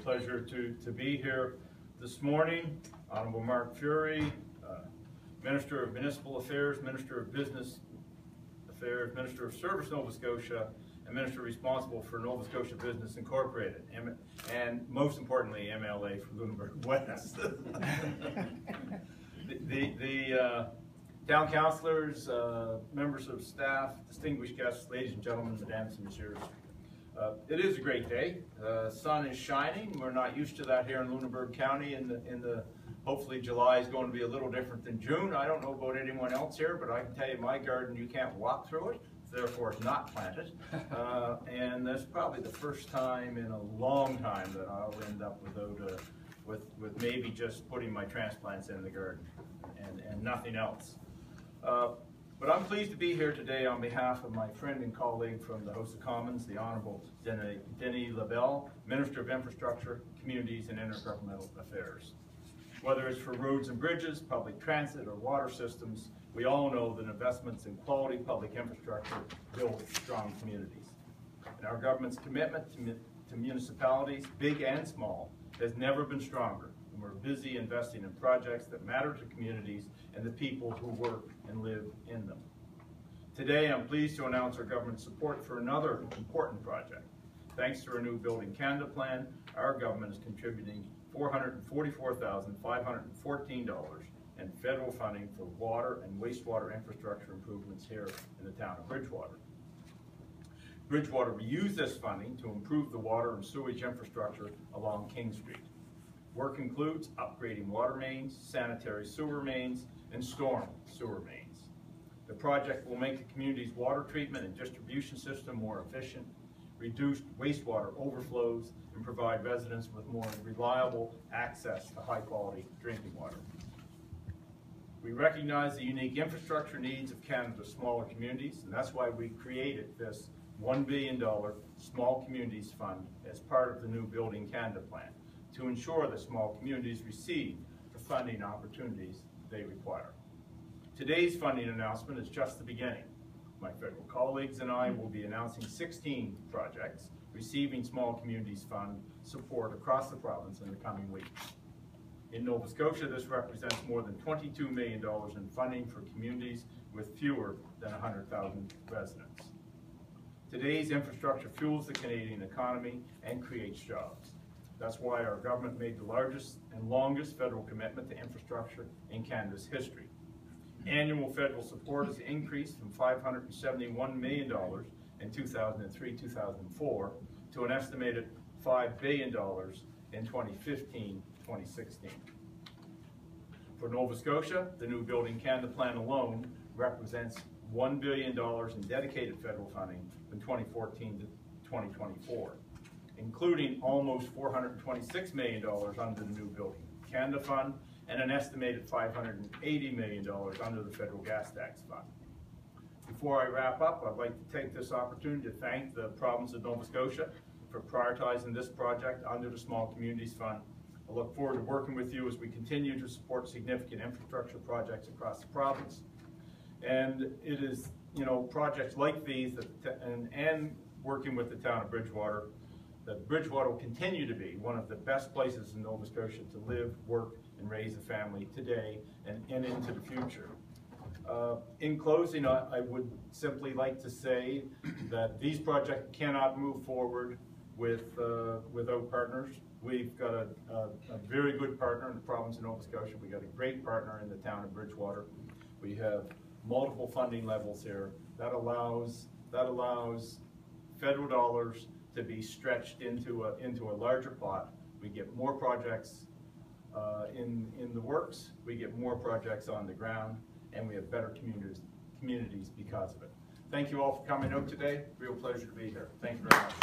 pleasure to be here this morning. Honorable Mark Fury, Minister of Municipal Affairs, Minister of Business Affairs, Minister of Service Nova Scotia, and Minister responsible for Nova Scotia Business Incorporated, and most importantly, MLA for Lunenburg West. the town councillors, members of staff, distinguished guests, ladies and gentlemen, mesdames and messieurs. It is a great day. The sun is shining. We're not used to that here in Lunenburg County. Hopefully July is going to be a little different than June. I don't know about anyone else here, but I can tell you my garden, you can't walk through it. Therefore, it's not planted. And that's probably the first time in a long time that I'll end up with maybe just putting my transplants in the garden and nothing else. But I'm pleased to be here today on behalf of my friend and colleague from the House of Commons, the Honourable Denis Labelle, Minister of Infrastructure, Communities and Intergovernmental Affairs. Whether it's for roads and bridges, public transit, or water systems, we all know that investments in quality public infrastructure build strong communities. And our government's commitment to municipalities, big and small, has never been stronger. And we're busy investing in projects that matter to communities and the people who work and live in them. Today, I'm pleased to announce our government's support for another important project. Thanks to our new Building Canada plan, our government is contributing $444,514 in federal funding for water and wastewater infrastructure improvements here in the town of Bridgewater. Bridgewater will use this funding to improve the water and sewage infrastructure along King Street. Work includes upgrading water mains, sanitary sewer mains, and storm sewer mains. The project will make the community's water treatment and distribution system more efficient, reduce wastewater overflows, and provide residents with more reliable access to high-quality drinking water. We recognize the unique infrastructure needs of Canada's smaller communities, and that's why we created this $1 billion Small Communities Fund as part of the new Building Canada plan to ensure that small communities receive the funding opportunities they require. Today's funding announcement is just the beginning. My federal colleagues and I will be announcing 16 projects receiving Small Communities Fund support across the province in the coming weeks. In Nova Scotia, this represents more than $22 million in funding for communities with fewer than 100,000 residents. Today's infrastructure fuels the Canadian economy and creates jobs. That's why our government made the largest and longest federal commitment to infrastructure in Canada's history. Annual federal support has increased from $571 million in 2003-2004 to an estimated $5 billion in 2015-2016. For Nova Scotia, the new Building Canada plan alone represents $1 billion in dedicated federal funding from 2014 to 2024, including almost $426 million under the new Building Canada Fund and an estimated $580 million under the Federal Gas Tax Fund. Before I wrap up, I'd like to take this opportunity to thank the province of Nova Scotia for prioritizing this project under the Small Communities Fund. I look forward to working with you as we continue to support significant infrastructure projects across the province. And it is, projects like these and working with the town of Bridgewater, that Bridgewater will continue to be one of the best places in Nova Scotia to live, work, and raise a family today and into the future. In closing, I would simply like to say that these projects cannot move forward without partners. We've got a very good partner in the province of Nova Scotia. We've got a great partner in the town of Bridgewater. We have multiple funding levels here. That allows federal dollars to be stretched into a larger pot. We get more projects in the works, we get more projects on the ground, and we have better communities because of it. Thank you all for coming out today. Real pleasure to be here. Thank you very much.